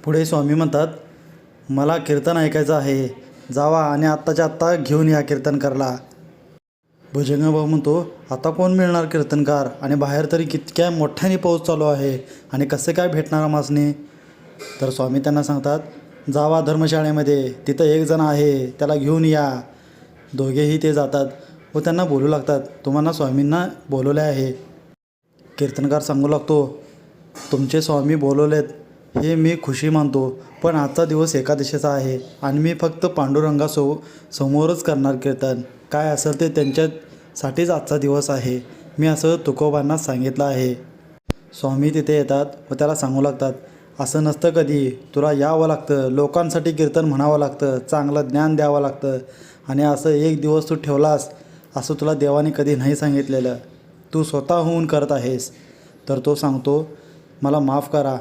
पुढे स्वामी म्हणतात, मला कीर्तन ऐकायचं आहे, जावा आणि आत्ताच्या आत्ता घेऊन या कीर्तनकारला. भुजंगभाऊ म्हणतो, आता कोण मिळणार कीर्तनकार, आणि बाहेर तरी कितक्या मोठ्याने पाऊस चालू आहे आणि कसे काय भेटणार आम्हासनी. तर स्वामी त्यांना सांगतात, जावा धर्मशाळेमध्ये, तिथं एक जण आहे, त्याला घेऊन या. दोघेही ते जातात व त्यांना बोलू लागतात, तुम्हाला स्वामींना बोलवले आहे. कीर्तनकार सांगू लागतो, तुमचे स्वामी बोलवलेत हे मी खुशी मानतो, पण आजचा दिवस एकादशीचा आहे आणि मी फक्त समोरच करणार कीर्तन. काय असेल ते त्यांच्यासाठीच आजचा दिवस आहे, मी असं तुकोबांना सांगितलं आहे. स्वामी तिथे येतात व त्याला सांगू लागतात, असं नसतं कधी, तुला यावं लागतं, लोकांसाठी कीर्तन म्हणावं लागतं, चांगलं ज्ञान द्यावं लागतं, आणि असं एक दिवस तू ठेवलास असं तुला देवाने कधी नाही सांगितलेलं, तू स्वतःहून करत आहेस. तर तो सांगतो, मला माफ करा,